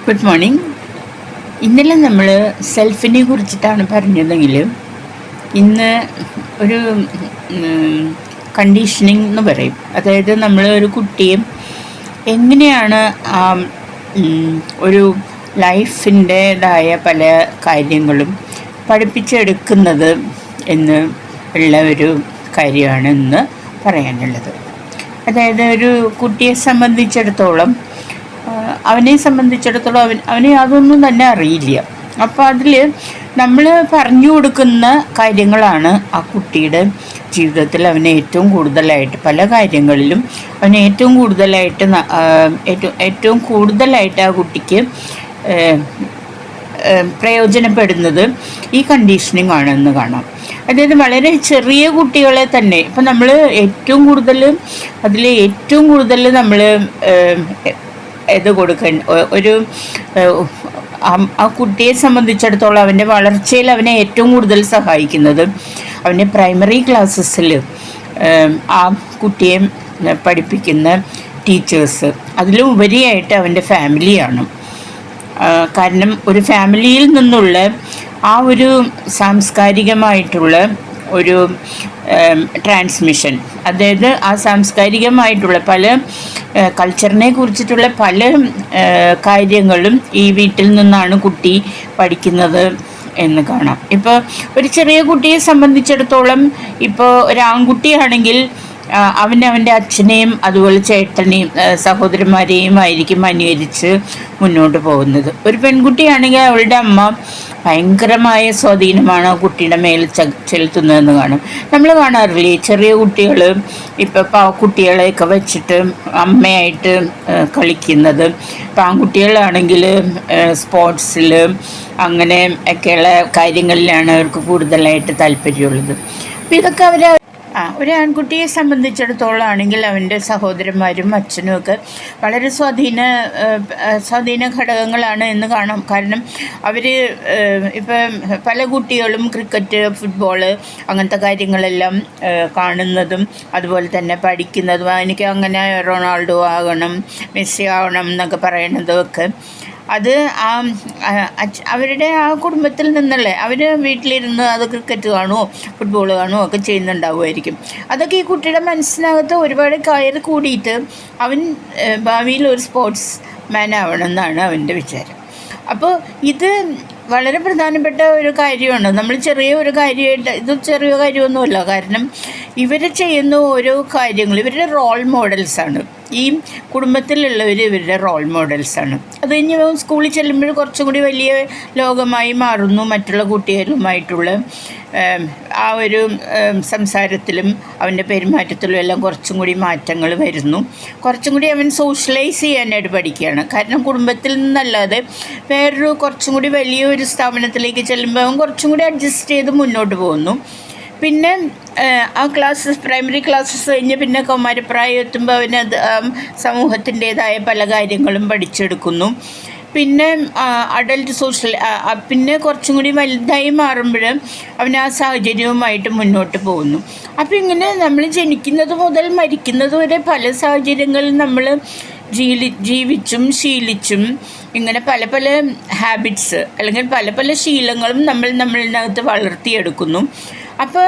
Good morning. ഇന്നലെ നമ്മൾ സെൽഫിനെ കുറിച്ചിട്ടാണ് പറഞ്ഞതെങ്കിൽ ഇന്ന് ഒരു കണ്ടീഷനിങ് എന്ന് പറയും. അതായത് നമ്മൾ ഒരു കുട്ടിയെ എങ്ങനെയാണ് ഒരു ലൈഫിൻ്റേതായ പല കാര്യങ്ങളും പഠിപ്പിച്ചെടുക്കുന്നത് എന്ന് ഉള്ള ഒരു കാര്യമാണ് ഇന്ന് പറയാനുള്ളത്. അതായത് ഒരു കുട്ടിയെ സംബന്ധിച്ചിടത്തോളം അവനെ അതൊന്നും തന്നെ അറിയില്ല. അപ്പോൾ അതിൽ നമ്മൾ പറഞ്ഞു കൊടുക്കുന്ന കാര്യങ്ങളാണ് ആ കുട്ടിയുടെ ജീവിതത്തിൽ അവനെ ഏറ്റവും കൂടുതലായിട്ട് പല കാര്യങ്ങളിലും അവനെ ഏറ്റവും കൂടുതലായിട്ട് ആ കുട്ടിക്ക് പ്രയോജനപ്പെടുന്നത് ഈ കണ്ടീഷനിങ് ആണെന്ന് കാണാം. അതായത് വളരെ ചെറിയ കുട്ടികളെ തന്നെ ഇപ്പം നമ്മൾ ഏറ്റവും കൂടുതൽ നമ്മൾ ഇത് കൊടുക്കാൻ ആ കുട്ടിയെ സംബന്ധിച്ചിടത്തോളം അവൻ്റെ വളർച്ചയിൽ അവനെ ഏറ്റവും കൂടുതൽ സഹായിക്കുന്നത് അവൻ്റെ പ്രൈമറി ക്ലാസ്സസിൽ ആ കുട്ടിയെ പഠിപ്പിക്കുന്ന ടീച്ചേഴ്സ്, അതിലും ഉപരിയായിട്ട് അവൻ്റെ ഫാമിലിയാണ്. കാരണം ഒരു ഫാമിലിയിൽ നിന്നുള്ള ആ ഒരു സാംസ്കാരികമായിട്ടുള്ള ഒരു ട്രാൻസ്മിഷൻ, അതായത് ആ സാംസ്കാരികമായിട്ടുള്ള പല കൾച്ചറിനെ കുറിച്ചിട്ടുള്ള പല കാര്യങ്ങളും ഈ വീട്ടിൽ നിന്നാണ് കുട്ടി പഠിക്കുന്നത് എന്ന് കാണാം. ഇപ്പോൾ ഒരു ചെറിയ കുട്ടിയെ സംബന്ധിച്ചിടത്തോളം ഇപ്പോൾ ഒരു ആൺകുട്ടിയാണെങ്കിൽ അവൻ്റെ അച്ഛനെയും അതുപോലെ ചേട്ടനെയും സഹോദരന്മാരെയും ആയിരിക്കും അനുകരിച്ച് മുന്നോട്ട് പോകുന്നത്. ഒരു പെൺകുട്ടിയാണെങ്കിൽ അവളുടെ അമ്മ ഭയങ്കരമായ സ്വാധീനമാണ് ആ കുട്ടിയുടെ മേൽ ചെലുത്തുന്നതെന്ന് കാണും. നമ്മൾ കാണാറില്ലേ ചെറിയ കുട്ടികൾ ഇപ്പോൾ കുട്ടികളെയൊക്കെ വെച്ചിട്ട് അമ്മയായിട്ട് കളിക്കുന്നത്. ഇപ്പം ആൺകുട്ടികളാണെങ്കിൽ സ്പോർട്സിൽ അങ്ങനെ ഒക്കെയുള്ള കാര്യങ്ങളിലാണ് അവർക്ക് കൂടുതലായിട്ട് താല്പര്യമുള്ളത്. അപ്പോൾ ഇതൊക്കെ ഒരു ആൺകുട്ടിയെ സംബന്ധിച്ചിടത്തോളം ആണെങ്കിൽ അവൻ്റെ സഹോദരന്മാരും അച്ഛനും ഒക്കെ വളരെ സ്വാധീന ഘടകങ്ങളാണ് എന്ന് കാണാം. കാരണം അവർ ഇപ്പം പല കുട്ടികളും ക്രിക്കറ്റ്, ഫുട്ബോള് അങ്ങനത്തെ കാര്യങ്ങളെല്ലാം കാണുന്നതും അതുപോലെ തന്നെ പഠിക്കുന്നതും എനിക്ക് അങ്ങനെ റൊണാൾഡോ ആകണം, മെസ്സി ആകണം എന്നൊക്കെ പറയുന്നതും ഒക്കെ അത് അവരുടെ ആ കുടുംബത്തിൽ നിന്നല്ലേ. അവർ വീട്ടിലിരുന്ന് അത് ക്രിക്കറ്റ് കാണുമോ ഫുട്ബോൾ കാണുമോ ഒക്കെ ചെയ്യുന്നുണ്ടാവുമായിരിക്കും. അതൊക്കെ ഈ കുട്ടിയുടെ മനസ്സിനകത്ത് ഒരുപാട് കയറി കൂടിയിട്ട് അവൻ ഭാവിയിൽ ഒരു സ്പോർട്സ് മാൻ ആവണമെന്നാണ് അവൻ്റെ വിചാരം. അപ്പോൾ ഇത് വളരെ പ്രധാനപ്പെട്ട ഒരു കാര്യമാണ്. നമ്മൾ ചെറിയ കാര്യമൊന്നുമല്ല. കാരണം ഇവർ ചെയ്യുന്ന ഓരോ കാര്യങ്ങൾ ഇവരുടെ റോൾ മോഡൽസാണ്. ഈ കുടുംബത്തിലുള്ളവർ ഇവരുടെ റോൾ മോഡൽസാണ്. അത് കഴിഞ്ഞ് സ്കൂളിൽ ചെല്ലുമ്പോൾ കുറച്ചും കൂടി വലിയ ലോകമായി മാറുന്നു. മറ്റുള്ള കുട്ടികളുമായിട്ടുള്ള ആ ഒരു സംസാരത്തിലും അവൻ്റെ പെരുമാറ്റത്തിലും എല്ലാം കുറച്ചും കൂടി മാറ്റങ്ങൾ വരുന്നു. കുറച്ചും കൂടി അവൻ സോഷ്യലൈസ് ചെയ്യാനായിട്ട് പഠിക്കുകയാണ്. കാരണം കുടുംബത്തിൽ നിന്നല്ലാതെ വേറൊരു കുറച്ചും കൂടി വലിയൊരു സ്ഥാപനത്തിലേക്ക് ചെല്ലുമ്പോൾ അവൻ കുറച്ചും കൂടി അഡ്ജസ്റ്റ് ചെയ്ത് മുന്നോട്ട് പോകുന്നു. പിന്നെ ആ പ്രൈമറി ക്ലാസ്സസ് കഴിഞ്ഞ് പിന്നെ കൗമാരപ്രായം എത്തുമ്പോൾ അവനത് സമൂഹത്തിൻ്റേതായ പല കാര്യങ്ങളും പഠിച്ചെടുക്കുന്നു. പിന്നെ പിന്നെ കുറച്ചും കൂടി വലുതായി മാറുമ്പോൾ അവൻ ആ സാഹചര്യവുമായിട്ട് മുന്നോട്ട് പോകുന്നു. അപ്പോൾ ഇങ്ങനെ നമ്മൾ ജനിക്കുന്നത് മുതൽ മരിക്കുന്നത് വരെ പല സാഹചര്യങ്ങളിൽ നമ്മൾ ജീവിച്ചും ശീലിച്ചും ഇങ്ങനെ പല പല ഹാബിറ്റ്സ് അല്ലെങ്കിൽ പല പല ശീലങ്ങളും നമ്മളിനകത്ത് വളർത്തിയെടുക്കുന്നു. അപ്പോൾ